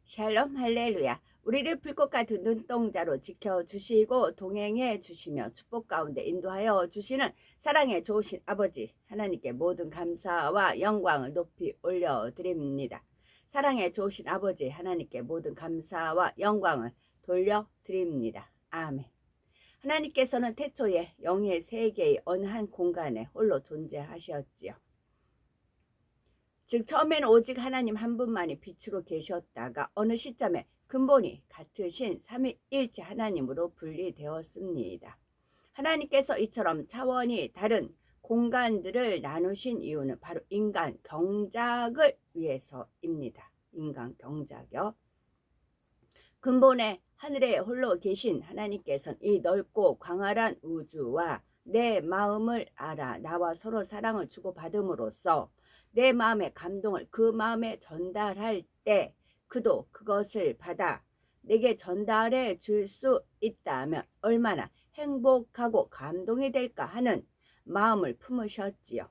샬롬 할렐루야. 우리를 불꽃 같은 눈동자로 지켜주시고 동행해 주시며 축복 가운데 인도하여 주시는 사랑의 좋으신 아버지 하나님께 모든 감사와 영광을 높이 올려드립니다. 사랑의 좋으신 아버지 하나님께 모든 감사와 영광을 돌려드립니다. 아멘. 하나님께서는 태초에 영의 세계의 어느 한 공간에 홀로 존재하셨지요. 즉 처음에는 오직 하나님 한 분만이 빛으로 계셨다가 어느 시점에 근본이 같으신 삼위일체 하나님으로 분리되었습니다. 하나님께서 이처럼 차원이 다른 공간들을 나누신 이유는 바로 인간 경작을 위해서입니다. 인간 경작이요. 근본의 하늘에 홀로 계신 하나님께서는 이 넓고 광활한 우주와 내 마음을 알아 나와 서로 사랑을 주고받음으로써 내 마음의 감동을 그 마음에 전달할 때 그도 그것을 받아 내게 전달해 줄 수 있다면 얼마나 행복하고 감동이 될까 하는 마음을 품으셨지요.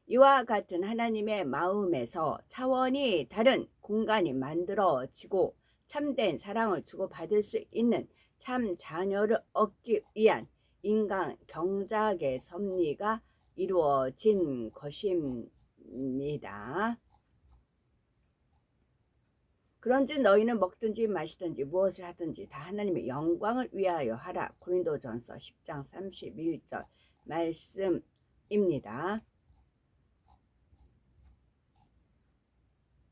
이와 같은 하나님의 마음에서 차원이 다른 공간이 만들어지고 참된 사랑을 주고받을 수 있는 참 자녀를 얻기 위한 인간 경작의 섭리가 이루어진 것입니다. 그런즉 너희는 먹든지 마시든지 무엇을 하든지 다 하나님의 영광을 위하여 하라. 고린도전서 10장 31절 말씀입니다.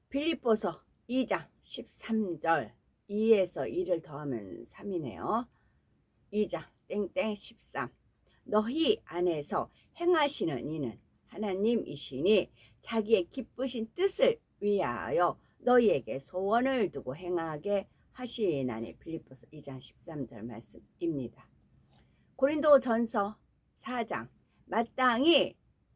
빌립보서 2장 13절 2에서 2를 더하면 3이네요. 2장 땡땡 13 너희 안에서 행하시는 이는 하나님이시니 자기의 기쁘신 뜻을 위하여 너희에게 소원을 두고 행하게 하시나니. 빌립보서 2장 13절 말씀입니다. 고린도전서 4장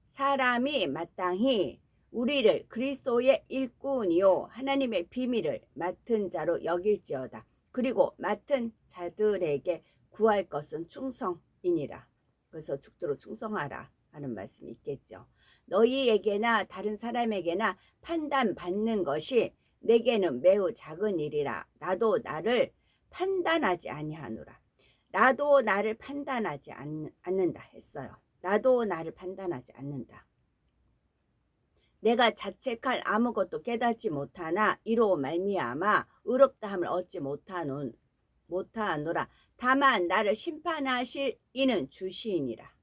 사람이 마땅히 우리를 그리스도의 일꾼이요 하나님의 비밀을 맡은 자로 여길지어다. 그리고 맡은 자들에게 구할 것은 충성이니라. 그래서 죽도록 충성하라 하는 말씀이 있겠죠. 너희에게나 다른 사람에게나 판단받는 것이 내게는 매우 작은 일이라. 나도 나를 판단하지 아니하노라. 나도 나를 판단하지 않는다 했어요. 나도 나를 판단하지 않는다. 내가 자책할 아무것도 깨닫지 못하나 이로 말미암아 의롭다함을 얻지 못하노라. 다만 나를 심판하실 이는 주시이니라.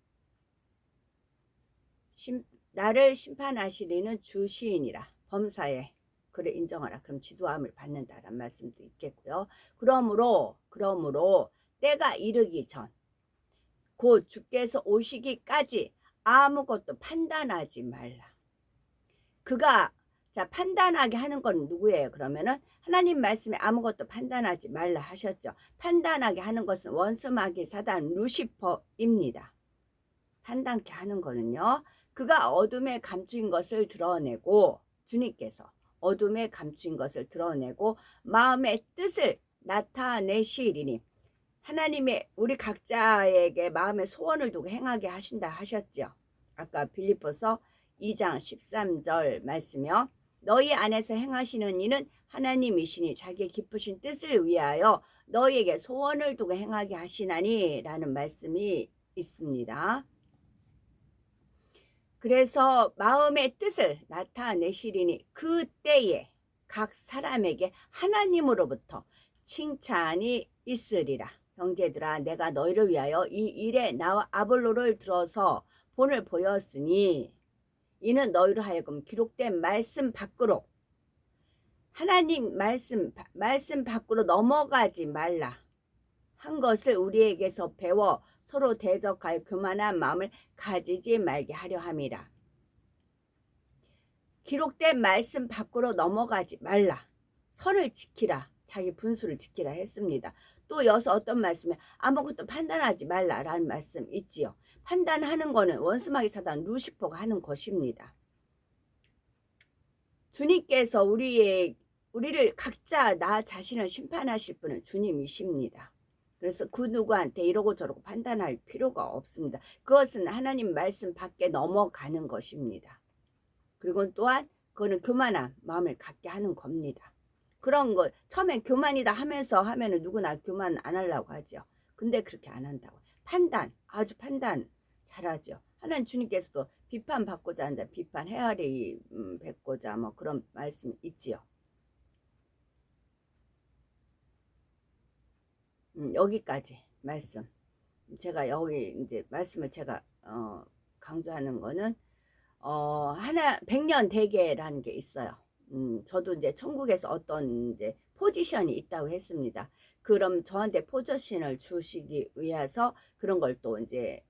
나를 심판하실 이는 주시이니라. 범사에 그를 인정하라. 그럼 지도함을 받는다란 말씀도 있겠고요. 그러므로 때가 이르기 전 곧 주께서 오시기까지 아무것도 판단하지 말라. 그가 판단하게 하는 건 누구예요? 그러면은 하나님 말씀에 아무것도 판단하지 말라 하셨죠. 판단하게 하는 것은 원수마귀 사단 루시퍼입니다. 판단케 하는 거는요. 그가 어둠에 감추인 것을 드러내고 주님께서 어둠에 감추인 것을 드러내고 마음의 뜻을 나타내시리니 하나님의 우리 각자에게 마음의 소원을 두고 행하게 하신다 하셨죠. 아까 빌립보서 2장 13절 말씀이요. 너희 안에서 행하시는 이는 하나님이시니 자기의 기쁘신 뜻을 위하여 너희에게 소원을 두고 행하게 하시나니 라는 말씀이 있습니다. 그래서 마음의 뜻을 나타내시리니 그때에 각 사람에게 하나님으로부터 칭찬이 있으리라. 형제들아 내가 너희를 위하여 이 일에 나와 아볼로를 들어서 본을 보였으니 이는 너희로 하여금 기록된 말씀 밖으로 하나님 말씀 밖으로 넘어가지 말라 한 것을 우리에게서 배워 서로 대적하여 교만한 마음을 가지지 말게 하려 함이라. 기록된 말씀 밖으로 넘어가지 말라. 선을 지키라. 자기 분수를 지키라 했습니다. 또 여기서 어떤 말씀에 아무것도 판단하지 말라라는 말씀 있지요. 판단하는 거는 원수마귀 사단 루시퍼가 하는 것입니다. 주님께서 우리를 각자 나 자신을 심판하실 분은 주님이십니다. 그래서 그 누구한테 이러고 저러고 판단할 필요가 없습니다. 그것은 하나님 말씀 밖에 넘어가는 것입니다. 그리고 또한 그거는 교만한 마음을 갖게 하는 겁니다. 그런 거 처음엔 교만이다 하면서 하면은 누구나 교만 안 하려고 하죠. 근데 그렇게 안 한다고. 판단, 아주 판단 잘하죠. 하나님 주님께서도 비판 받고자 한다. 비판 헤아리 뵙고자 뭐 그런 말씀 있지요. 여기까지 말씀. 제가 여기 이제 말씀을 제가 강조하는 거는 하나 백년 대계라는 게 있어요. 저도 이제 천국에서 어떤 이제 포지션이 있다고 했습니다. 그럼 저한테 포지션을 주시기 위해서 그런 걸 또 이제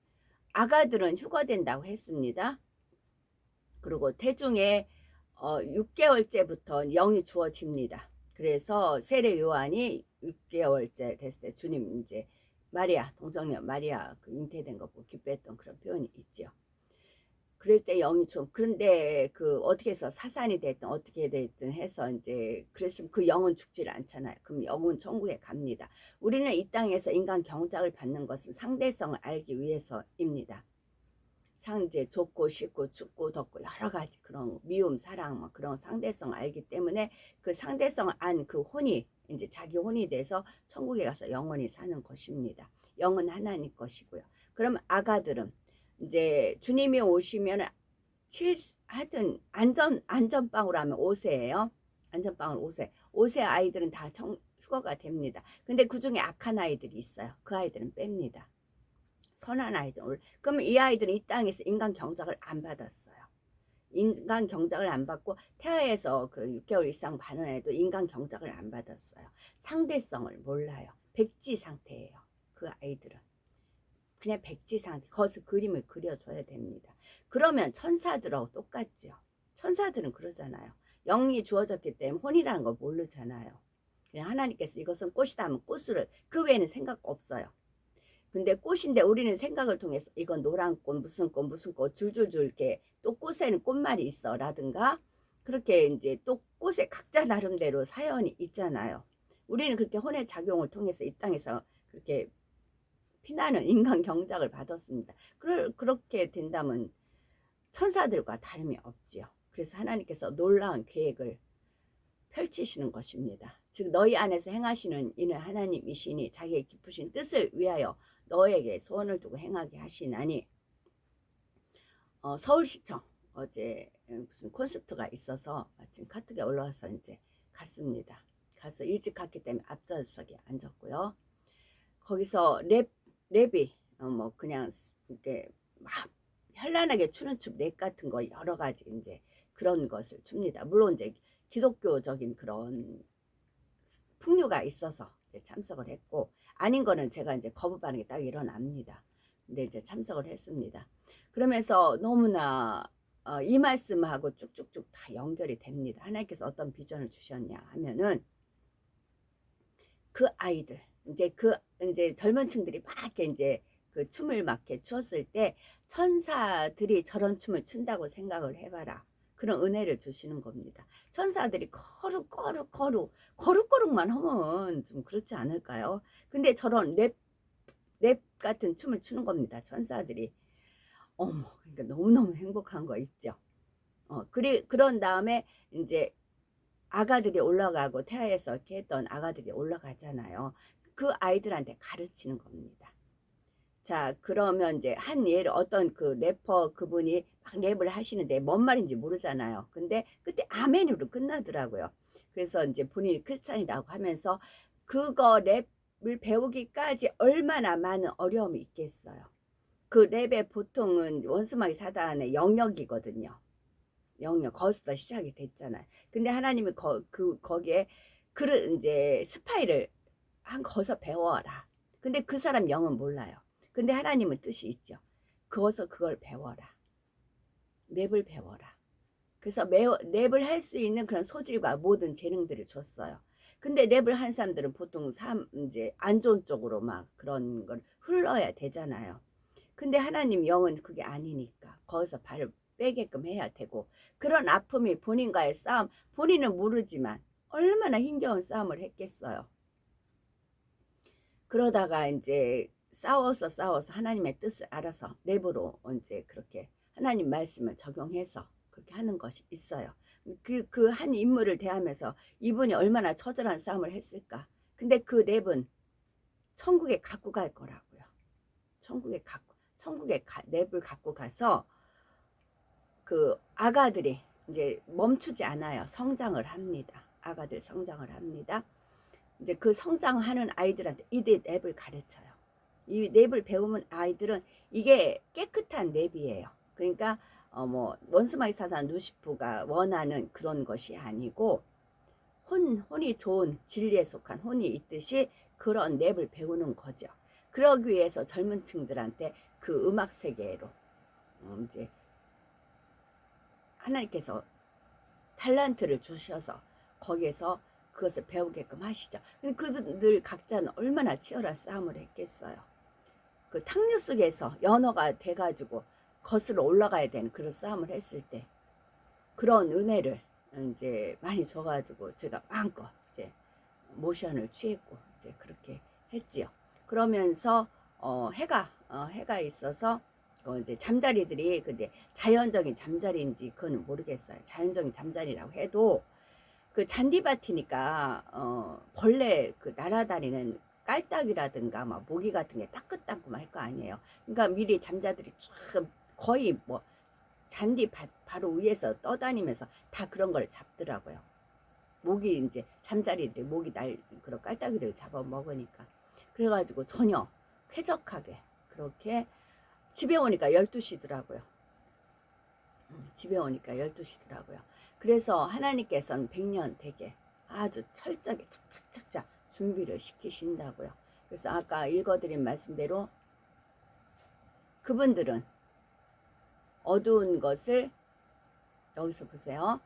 아가들은 휴거된다고 했습니다. 그리고 태중에 6개월째부터 영이 주어집니다. 그래서 세례 요한이 6개월째 됐을 때 주님 이제 마리아 동정녀 마리아 그 잉태된 거 보고 기뻐했던 그런 표현이 있죠. 그럴 때 영이 좀 그런데 그 어떻게 해서 사산이 됐든 어떻게 됐든 해서 이제 그랬으면 그 영은 죽지를 않잖아요. 그럼 영은 천국에 갑니다. 우리는 이 땅에서 인간 경작을 받는 것은 상대성을 알기 위해서입니다. 상제 좋고 싫고 춥고 덥고 여러 가지 그런 미움 사랑 뭐 그런 상대성을 알기 때문에 그 상대성을 안 그 혼이 이제 자기 혼이 돼서 천국에 가서 영원히 사는 것입니다. 영은 하나님 것이고요. 그럼 아가들은 이제 주님이 오시면 하여튼 안전빵으로 하면 5세예요. 안전빵으로 5세 아이들은 다 휴거가 됩니다. 근데 그중에 악한 아이들이 있어요. 그 아이들은 뺍니다. 선한 아이들. 그러면 이 아이들은 이 땅에서 인간 경작을 안 받았어요. 인간 경작을 안 받고 태아에서 그 6개월 이상 받은 애도 인간 경작을 안 받았어요. 상대성을 몰라요. 백지 상태예요. 그 아이들은. 그냥 백지 상태. 거기서 그림을 그려줘야 됩니다. 그러면 천사들하고 똑같죠. 천사들은 그러잖아요. 영이 주어졌기 때문에 혼이라는 걸 모르잖아요. 그냥 하나님께서 이것은 꽃이다 하면 꽃을 그 외에는 생각 없어요. 근데 꽃인데 우리는 생각을 통해서 이건 노란 꽃 무슨 꽃 줄줄줄 이렇게 또 꽃에는 꽃말이 있어 라든가 그렇게 이제 또 꽃에 각자 나름대로 사연이 있잖아요. 우리는 그렇게 혼의 작용을 통해서 이 땅에서 그렇게 피나는 인간 경작을 받았습니다. 그렇게 된다면 천사들과 다름이 없지요. 그래서 하나님께서 놀라운 계획을 펼치시는 것입니다. 즉 너희 안에서 행하시는 이는 하나님이시니 자기의 기쁘신 뜻을 위하여 너에게 소원을 두고 행하게 하시나니 서울시청 어제 무슨 콘서트가 있어서 마침 카톡에 올라와서 이제 갔습니다. 가서 일찍 갔기 때문에 앞좌석에 앉았고요. 거기서 랩이 뭐 그냥 이렇게 막 현란하게 추는 춤 같은 거 여러 가지 이제 그런 것을 춥니다. 물론 이제 기독교적인 그런 풍류가 있어서 참석을 했고 아닌 거는 제가 이제 거부 반응이 딱 일어납니다. 근데 이제 참석을 했습니다. 그러면서 너무나 이 말씀하고 쭉쭉쭉 다 연결이 됩니다. 하나님께서 어떤 비전을 주셨냐 하면은 그 아이들 이제 젊은 층들이 막 이렇게 이제 그 춤을 막 이렇게 추었을 때 천사들이 저런 춤을 춘다고 생각을 해봐라. 그런 은혜를 주시는 겁니다. 천사들이 거룩거룩만 하면 좀 그렇지 않을까요? 근데 저런 랩 같은 춤을 추는 겁니다. 천사들이. 어머, 그러니까 너무너무 행복한 거 있죠. 그런 다음에 이제 아가들이 올라가고 태아에서 이렇게 했던 아가들이 올라가잖아요. 그 아이들한테 가르치는 겁니다. 자, 그러면 이제 한 예를 어떤 그 래퍼 그분이 막 랩을 하시는데 뭔 말인지 모르잖아요. 근데 그때 아멘으로 끝나더라고요. 그래서 이제 본인이 크리스찬이라고 하면서 그거 랩을 배우기까지 얼마나 많은 어려움이 있겠어요. 그 랩의 보통은 원수마귀 사단의 영역이거든요. 영역 거기서부터 시작이 됐잖아요. 근데 하나님이 거기에 이제 스파이를 거기서 배워라. 근데 그 사람 영은 몰라요. 근데 하나님은 뜻이 있죠. 거기서 그걸 배워라. 랩을 배워라. 그래서 랩을 할 수 있는 그런 소질과 모든 재능들을 줬어요. 근데 랩을 한 사람들은 보통 이제 안 좋은 쪽으로 막 그런 걸 흘러야 되잖아요. 근데 하나님 영은 그게 아니니까 거기서 발을 빼게끔 해야 되고 그런 아픔이 본인과의 싸움 본인은 모르지만 얼마나 힘겨운 싸움을 했겠어요. 그러다가 이제 싸워서 하나님의 뜻을 알아서 랩으로 이제 그렇게 하나님 말씀을 적용해서 그렇게 하는 것이 있어요. 그 한 인물을 대하면서 이분이 얼마나 처절한 싸움을 했을까. 근데 그 랩은 천국에 갖고 갈 거라고요. 천국에 랩을 갖고 가서 그 아가들이 이제 멈추지 않아요. 성장을 합니다. 아가들 성장을 합니다. 이제 그 성장하는 아이들한테 이 랩을 가르쳐요. 이 랩을 배우면 아이들은 이게 깨끗한 랩이에요. 그러니까 뭐 원스마이 사단 루시프가 원하는 그런 것이 아니고 혼이 좋은 진리에 속한 혼이 있듯이 그런 랩을 배우는 거죠. 그러기 위해서 젊은 층들한테 그 음악 세계로 이제 하나님께서 탤런트를 주셔서 거기에서 그것을 배우게끔 하시죠. 근데 그분들 각자는 얼마나 치열한 싸움을 했겠어요. 그 탕류 속에서 연어가 돼가지고 거슬러 올라가야 되는 그런 싸움을 했을 때 그런 은혜를 이제 많이 줘가지고 제가 마음껏 이제 모션을 취했고 이제 그렇게 했지요. 그러면서 해가 있어서 이제 잠자리들이 근데 자연적인 잠자리인지 그건 모르겠어요. 자연적인 잠자리라고 해도 그 잔디밭이니까 벌레 그 날아다니는 깔딱이라든가 막 모기 같은 게 따끔따끔할 거 아니에요. 그러니까 미리 잠자들이 쫙 거의 뭐 잔디밭 바로 위에서 떠다니면서 다 그런 걸 잡더라고요. 모기 이제 잠자리들이 모기 날 그런 깔딱이를 잡아 먹으니까 그래가지고 전혀 쾌적하게 그렇게 집에 오니까 12시더라고요. 집에 오니까 12시더라고요. 그래서 하나님께서는 100년 되게 아주 철저하게 착착착착 준비를 시키신다고요. 그래서 아까 읽어드린 말씀대로 그분들은 어두운 것을 여기서 보세요.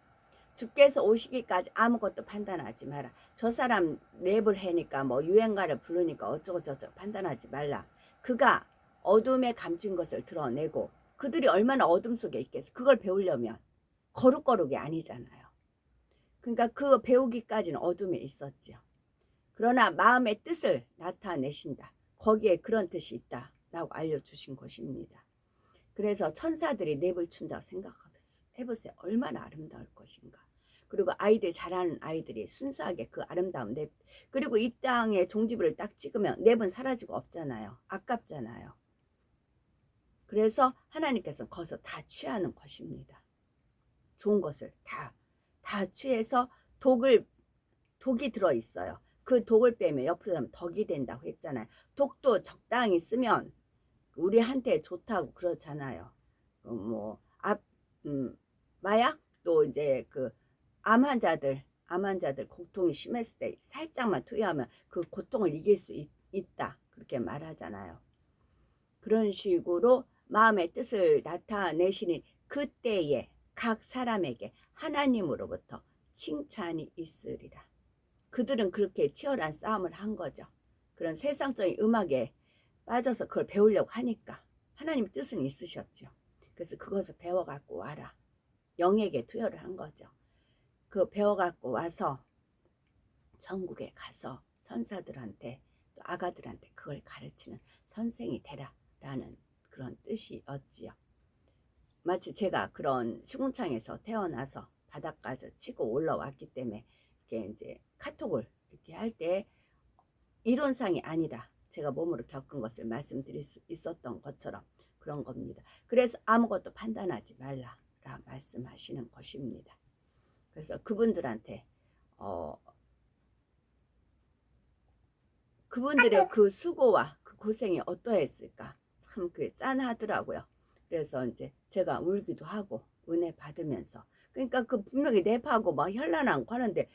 주께서 오시기까지 아무것도 판단하지 마라. 저 사람 랩을 해니까 뭐 유행가를 부르니까 어쩌고저쩌고 판단하지 말라. 그가 어둠에 감춘 것을 드러내고 그들이 얼마나 어둠 속에 있겠어. 그걸 배우려면 거룩거룩이 아니잖아요. 그러니까 그 배우기까지는 어둠에 있었죠. 그러나 마음의 뜻을 나타내신다. 거기에 그런 뜻이 있다라고 알려주신 것입니다. 그래서 천사들이 랩을 춘다고 생각해보세요. 얼마나 아름다울 것인가. 그리고 아이들 잘하는 아이들이 순수하게 그 아름다운 랩 그리고 이 땅에 종지부를 딱 찍으면 랩은 사라지고 없잖아요. 아깝잖아요. 그래서 하나님께서 거기서 다 취하는 것입니다. 좋은 것을 다 취해서 독이 들어있어요. 그 독을 빼면 옆으로 가면 덕이 된다고 했잖아요. 독도 적당히 쓰면 우리한테 좋다고 그러잖아요. 마약도 이제 그 암 환자들 고통이 심했을 때 살짝만 투여하면 그 고통을 이길 수 있다 그렇게 말하잖아요. 그런 식으로 마음의 뜻을 나타내시는 그때에 각 사람에게 하나님으로부터 칭찬이 있으리라. 그들은 그렇게 치열한 싸움을 한 거죠. 그런 세상적인 음악에 빠져서 그걸 배우려고 하니까 하나님 뜻은 있으셨죠. 그래서 그것을 배워갖고 와라. 영에게 투여를 한 거죠. 그 배워갖고 와서 천국에 가서 천사들한테 또 아가들한테 그걸 가르치는 선생이 되라 라는 그런 뜻이었지요. 마치 제가 그런 시궁창에서 태어나서 바닷가에서 치고 올라왔기 때문에 이렇게 이제 카톡을 이렇게 할 때 이론상이 아니라 제가 몸으로 겪은 것을 말씀드릴 수 있었던 것처럼 그런 겁니다. 그래서 아무것도 판단하지 말라 라 말씀하시는 것입니다. 그래서 그분들한테 그분들의 그 수고와 그 고생이 어떠했을까 참 그 짠하더라고요. 그래서 이제 제가 울기도 하고 은혜 받으면서 그러니까 그 분명히 랩하고 막 현란하고 하는데